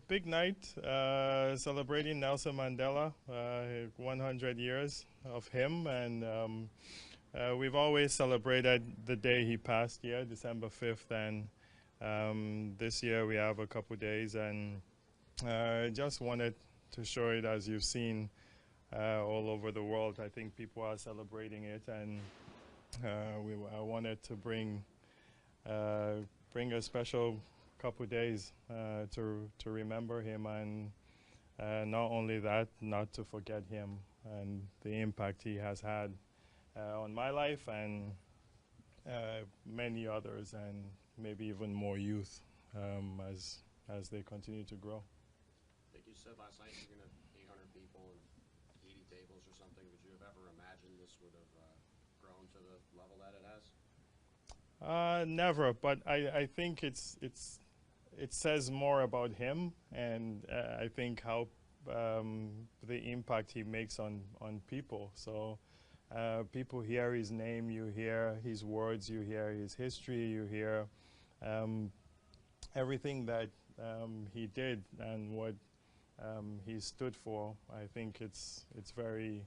Big night, celebrating Nelson Mandela, 100 years of him, and we've always celebrated the day he passed here, December 5th, and this year we have a couple days, and just wanted to show it as you've seen all over the world. I think people are celebrating it, and I wanted to bring a special couple days to remember him, and not only that, not to forget him and the impact he has had on my life and many others, and maybe even more youth as they continue to grow. I think you said last night you're going to 800 people and 80 tables or something. Would you have ever imagined this would have grown to the level that it has? Never, but I think it says more about him, and I think how the impact he makes on people. So people hear his name, you hear his words, you hear his history, you hear everything that he did and what he stood for. I think it's very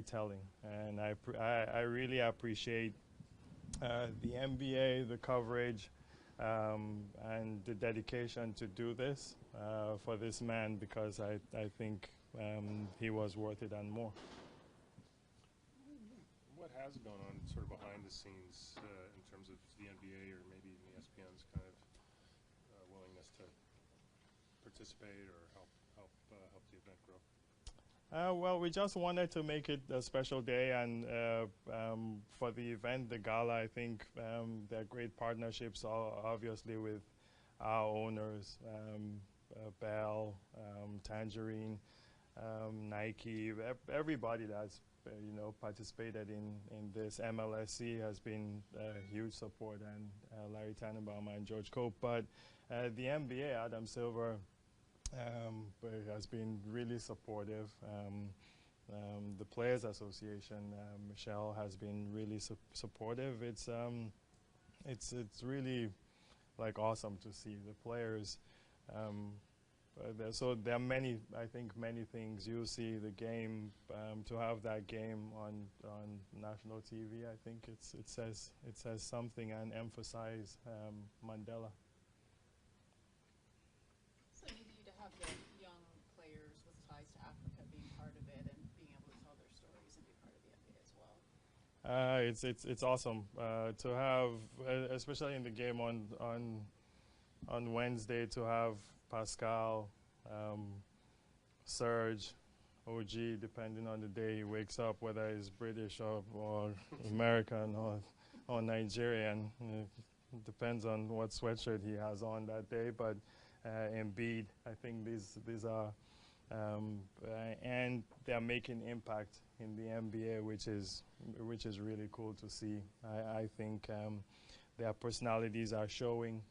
telling, and I really appreciate the NBA, the coverage, and the dedication to do this for this man, because I think he was worth it and more. What has gone on sort of behind the scenes in terms of the NBA or maybe even ESPN's kind of willingness to participate or help the event grow? Well, we just wanted to make it a special day, and for the event, the Gala, I think there are great partnerships, obviously, with our owners, Bell, Tangerine, Nike, everybody that's participated in this. MLSC has been a huge support, and Larry Tannenbaum and George Cope. But the NBA, Adam Silver, has been really supportive. The Players Association, Michelle, has been really supportive. It's really like awesome to see the players. So there are many things. You see the game, to have that game on national TV. I think it says something and emphasize Mandela. So you to have the young players with ties to Africa being part of it and being able to tell their stories and be part of the NBA as well. It's awesome to have, especially in the game on Wednesday, to have Pascal, Serge, OG, depending on the day he wakes up, whether he's British or American or Nigerian. It depends on what sweatshirt he has on that day. But Embiid, I think these are, and they're making impact in the NBA, which is really cool to see. I think their personalities are showing,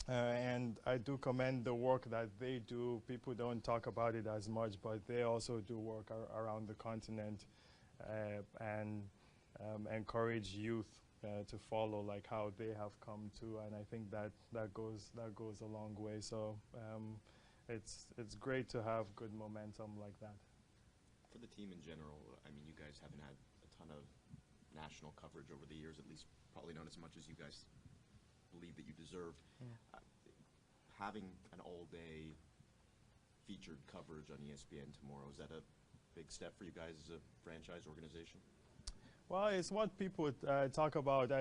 and I do commend the work that they do. People don't talk about it as much, but they also do work around the continent and encourage youth to follow, like how they have come to, and I think that goes a long way. So it's great to have good momentum like that. For the team in general, I mean, you guys haven't had a ton of national coverage over the years, at least probably not as much as you guys believe that you deserve. Having an all-day featured coverage on ESPN tomorrow, is that a big step for you guys as a franchise organization? Well, it's what people talk about.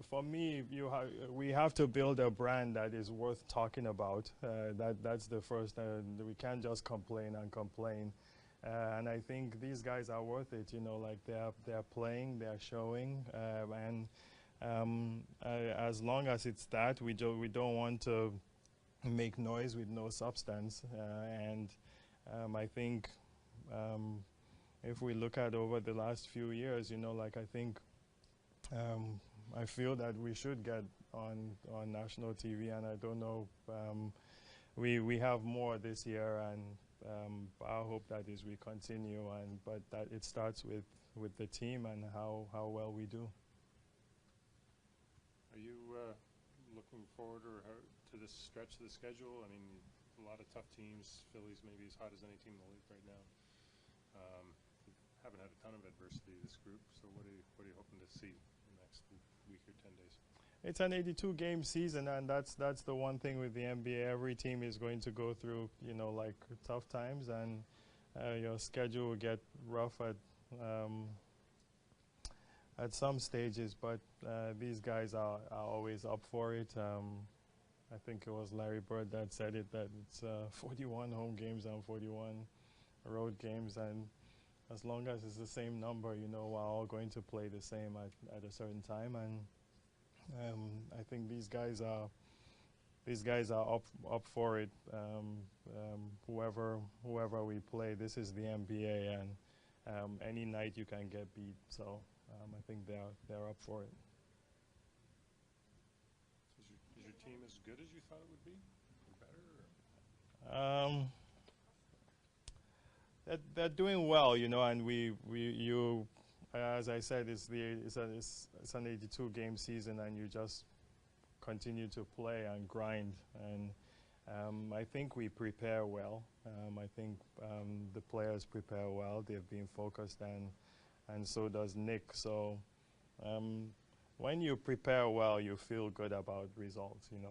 For me, we have to build a brand that is worth talking about. That's the first. We can't just complain and complain. And I think these guys are worth it. Like they're playing, they're showing, and as long as it's that, we don't want to make noise with no substance. And I think if we look at over the last few years, like I think I feel that we should get on national TV, and I don't know. We have more this year, and I hope that is we continue, but that it starts with the team and how well we do. Are you looking forward to to this stretch of the schedule? I mean, a lot of tough teams. Philly's maybe as hot as any team in the league right now. Haven't had a ton of adversity, this group. So what are you hoping to see in the next week or 10 days? It's an 82-game season, and that's the one thing with the NBA. Every team is going to go through, like tough times, and your schedule will get rough at some stages. But these guys are always up for it. I think it was Larry Bird that said it, that it's 41 home games and 41 road games, and as long as it's the same number, we're all going to play the same at a certain time, and I think these guys are up for it. Whoever we play, this is the NBA, and any night you can get beat. So I think they're up for it. Is your team as good as you thought it would be, or better? Or? They're doing well, and as I said, it's an 82-game season, and you just continue to play and grind. And I think we prepare well. I think the players prepare well. They've been focused, and so does Nick. So when you prepare well, you feel good about results, and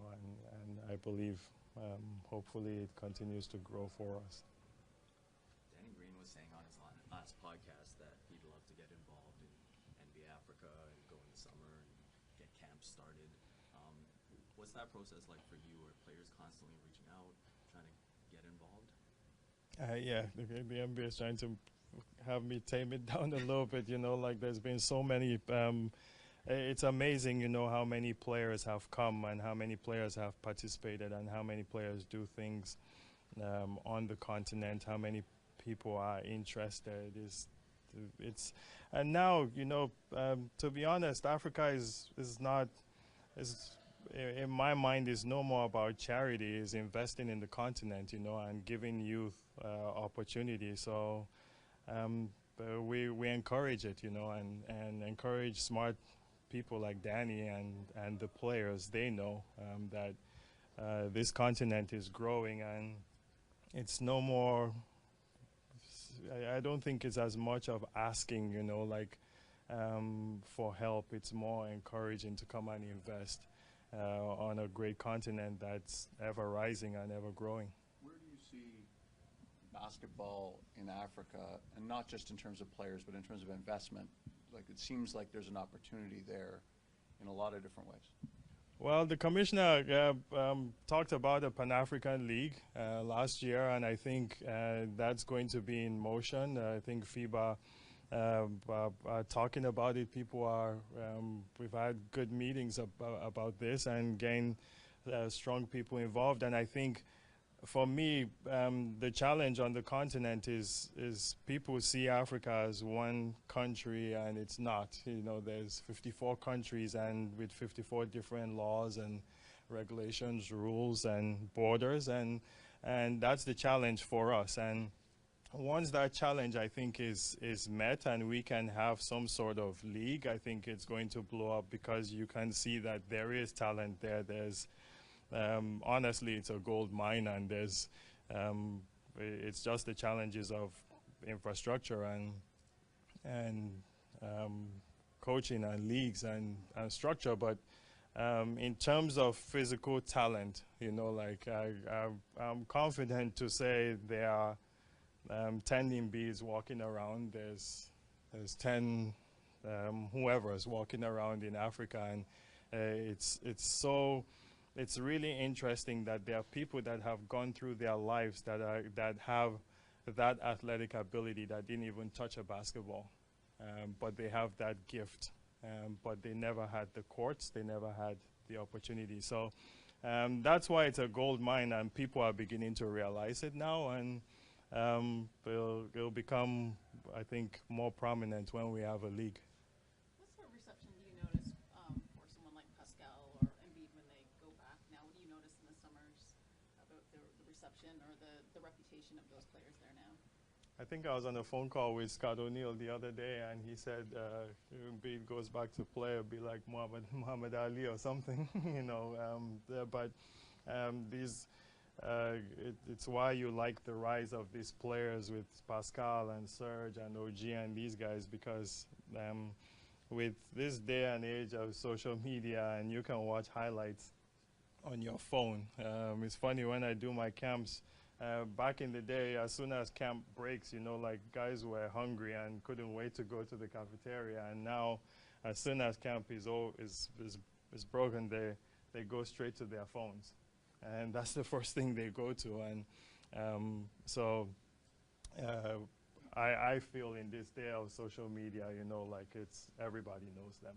I believe hopefully it continues to grow for us. Saying on his last podcast that he'd love to get involved in NBA Africa and go in the summer and get camps started. What's that process like for you? Are players constantly reaching out, trying to get involved? Yeah, the NBA is trying to have me tame it down a little bit, like there's been so many, it's amazing, how many players have come and how many players have participated and how many players do things on the continent, how many people are interested. And now, to be honest, Africa is in my mind is no more about charity. Is investing in the continent, and giving youth opportunity. So we encourage it, and encourage smart people like Danny and the players. They know that this continent is growing, and it's no more. I don't think it's as much of asking, for help. It's more encouraging to come and invest on a great continent that's ever rising and ever growing. Where do you see basketball in Africa, and not just in terms of players, but in terms of investment? Like, it seems like there's an opportunity there in a lot of different ways. Well, the commissioner talked about a Pan-African League last year, and I think that's going to be in motion. I think FIBA are talking about it. We've had good meetings about this and getting strong people involved. And I think, for me, the challenge on the continent is people see Africa as one country, and it's not. There's 54 countries, and with 54 different laws and regulations, rules, and borders, and that's the challenge for us. And once that challenge, I think, is met, and we can have some sort of league, I think it's going to blow up, because you can see that there is talent there. There's honestly, it's a gold mine, and it's just the challenges of infrastructure and coaching and leagues and structure. But in terms of physical talent, I'm confident to say there are 10 Nimbis walking around. There's 10 whoever's walking around in Africa, and it's really interesting that there are people that have gone through their lives that have that athletic ability that didn't even touch a basketball, but they have that gift, but they never had the courts, they never had the opportunity. So that's why it's a gold mine, and people are beginning to realize it now, and it'll become, I think, more prominent when we have a league. What sort of reception do you notice for someone like Pascal or Embiid when they go back now? What do you notice in the summers about the reception or the reputation of those players there now? I think I was on a phone call with Scott O'Neal the other day, and he said Embiid goes back to play, it'll be like Muhammad Ali or something, But It's why you like the rise of these players with Pascal and Serge and OG and these guys, because with this day and age of social media, and you can watch highlights on your phone. It's funny, when I do my camps, back in the day, as soon as camp breaks, you know, like guys were hungry and couldn't wait to go to the cafeteria, and now as soon as camp is broken, they go straight to their phones, and that's the first thing they go to. And I feel in this day of social media, you know, like it's everybody knows them.